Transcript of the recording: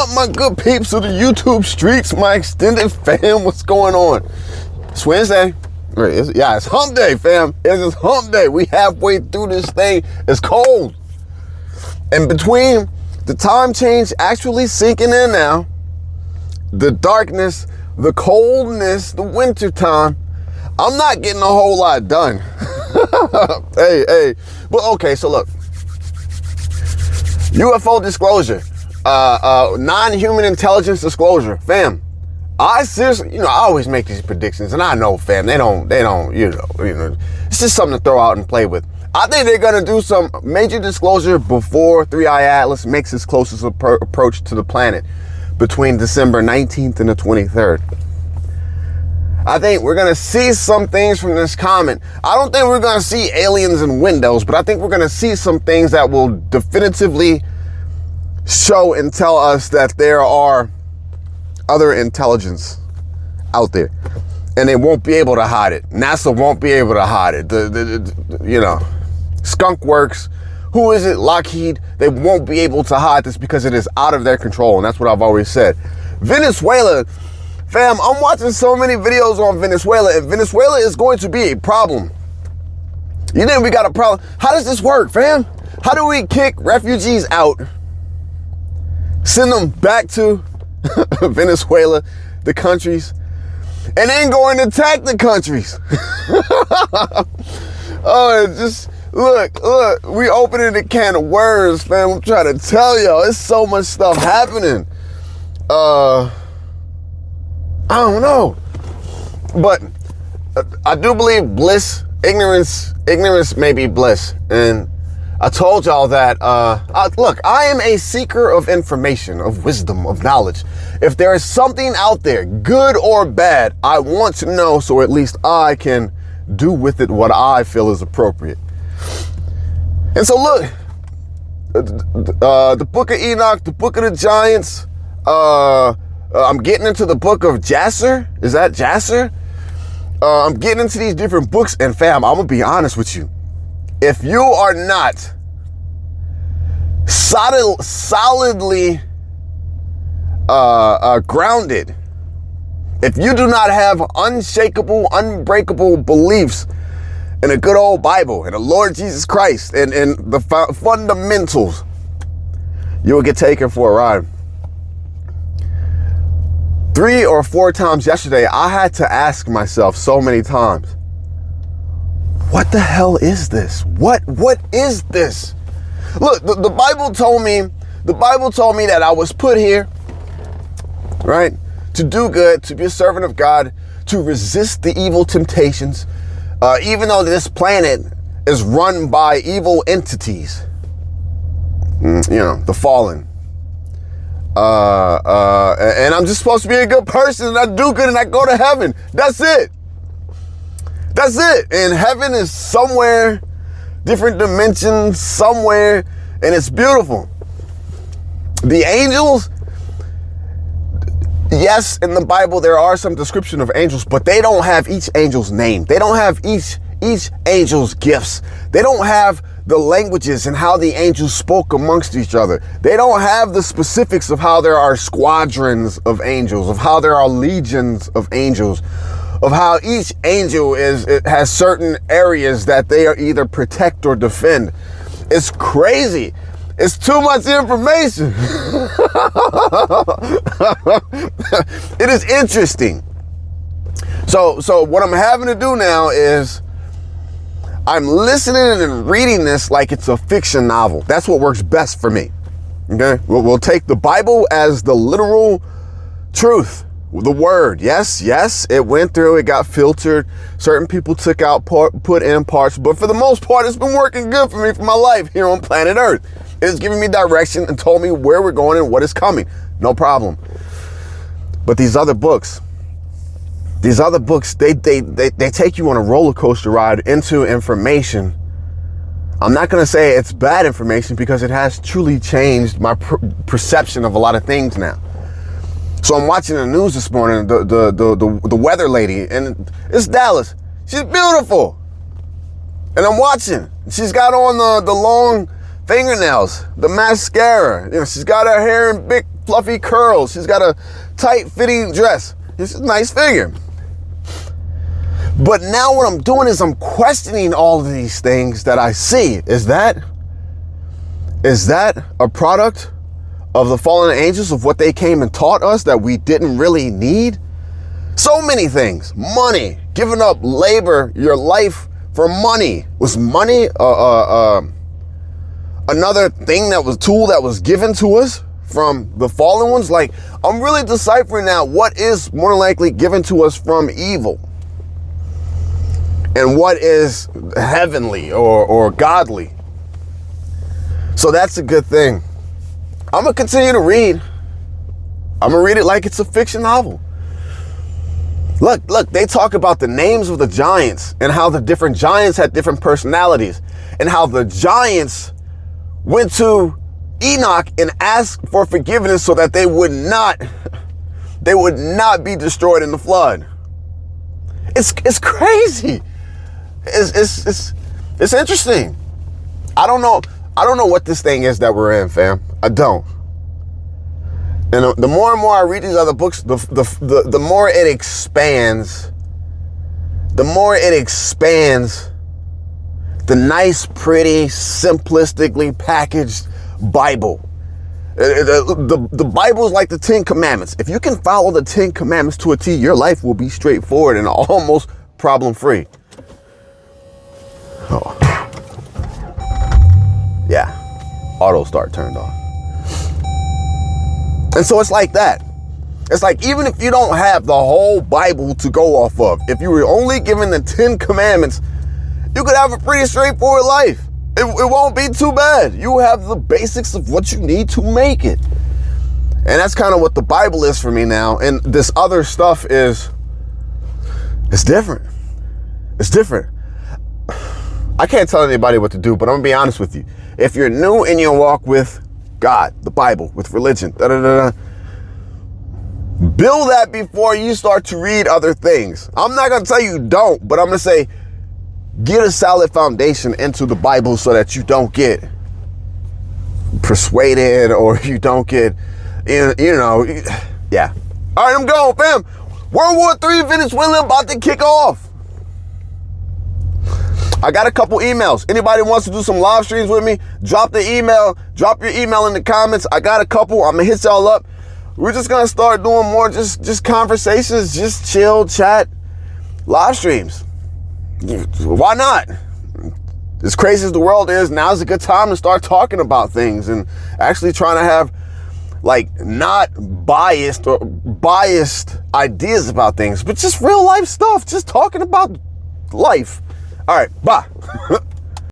up, my good peeps of the YouTube streets, my extended fam? What's going on? It's Wednesday. It's hump day, fam. It's hump day. We halfway through this thing. It's cold. And between the time change actually sinking in now, the darkness, the coldness, the winter time, I'm not getting a whole lot done. Hey. But okay, so look. UFO disclosure. Non-human intelligence disclosure. Fam, I seriously, I always make these predictions, and I know, fam, they don't, it's just something to throw out and play with. I think they're going to do some major disclosure before 3i Atlas makes its closest approach to the planet between December 19th and the 23rd. I think we're going to see some things from this comet. I don't think we're going to see aliens in windows, but I think we're going to see some things that will definitively show and tell us that there are other intelligence out there. And they won't be able to hide it. NASA won't be able to hide it. Skunk Works, who is it? Lockheed. They won't be able to hide this because it is out of their control. And that's what I've always said. Venezuela, fam, I'm watching so many videos on Venezuela, and Venezuela is going to be a problem. You think we got a problem? How does this work, fam? How do we kick refugees out, send them back to Venezuela, the countries, and then go and attack the countries? Look, we opening a can of worms, fam. I'm trying to tell y'all, it's so much stuff happening. I don't know, but I do believe bliss, ignorance may be bliss. And I told y'all that, look, I am a seeker of information, of wisdom, of knowledge. If there is something out there, good or bad, I want to know so at least I can do with it what I feel is appropriate. And so look, the Book of Enoch, the Book of the Giants, I'm getting into the book of Jasher. Is that Jasher? I'm getting into these different books, and fam, I'm gonna be honest with you. If you are not solidly grounded, if you do not have unshakable, unbreakable beliefs in a good old Bible and the Lord Jesus Christ and the fundamentals, you will get taken for a ride. 3 or 4 times yesterday, I had to ask myself so many times, what the hell is this? What is this? Look, the Bible told me that I was put here, right, to do good, to be a servant of God, to resist the evil temptations, even though this planet is run by evil entities, the fallen. And I'm just supposed to be a good person, and I do good, and I go to heaven. That's it. And heaven is somewhere, different dimensions, somewhere, and it's beautiful. The angels, yes, in the Bible there are some description of angels, but they don't have each angel's name. They don't have each angel's gifts. They don't have the languages and how the angels spoke amongst each other. They don't have the specifics of how there are squadrons of angels, of how there are legions of angels, of how each angel has certain areas that they are either protect or defend. It's crazy. It's too much information. It is interesting. So what I'm having to do now is I'm listening and reading this like it's a fiction novel. That's what works best for me. Okay? We'll take the Bible as the literal truth, the word. Yes, it went through, it got filtered. Certain people took out, put in parts, but for the most part, it's been working good for me for my life here on planet Earth. It's giving me direction and told me where we're going and what is coming. No problem. But these other books, they take you on a roller coaster ride into information. I'm not going to say it's bad information because it has truly changed my perception of a lot of things now. So I'm watching the news this morning, the weather lady, and it's Dallas. She's beautiful. And I'm watching. She's got on the long fingernails, the mascara. She's got her hair in big fluffy curls. She's got a tight fitting dress. It's a nice figure. But now what I'm doing is I'm questioning all of these things that I see. Is that a product of the fallen angels, of what they came and taught us that we didn't really need? So many things. Money, giving up labor, your life for money. Was money another thing tool that was given to us from the fallen ones? Like, I'm really deciphering now what is more likely given to us from evil and what is heavenly or godly. So that's a good thing. I'm gonna continue to read. I'm gonna read it like it's a fiction novel. Look, they talk about the names of the giants and how the different giants had different personalities, and how the giants went to Enoch and asked for forgiveness so that they would not be destroyed in the flood. It's crazy. It's interesting. I don't know what this thing is that we're in, fam. I don't. And the more and more I read these other books, the more it expands. The more it expands the nice, pretty, simplistically packaged Bible. The Bible is like the 10 Commandments. If you can follow the 10 Commandments to a T, your life will be straightforward and almost problem-free. Oh. Yeah. Auto start turned off. And so it's like that. It's like, even if you don't have the whole Bible to go off of, if you were only given the 10 Commandments, you could have a pretty straightforward life. It won't be too bad. You have the basics of what you need to make it. And that's kind of what the Bible is for me now. And this other stuff it's different. It's different. I can't tell anybody what to do, but I'm gonna be honest with you. If you're new in your walk with God, the Bible, with religion, build that before you start to read other things. I'm not gonna tell you don't, but I'm gonna say, get a solid foundation into the Bible so that you don't get persuaded or you don't get, yeah. All right, I'm going, fam. World War III Venezuela about to kick off. I got a couple emails. Anybody wants to do some live streams with me, drop your email in the comments. I got a couple. I'm gonna hit y'all up. We're just gonna start doing more just conversations, just chill, chat, live streams. Why not? As crazy as the world is, now's a good time to start talking about things and actually trying to have, like, not biased ideas about things, but just real life stuff, just talking about life. All right, bye.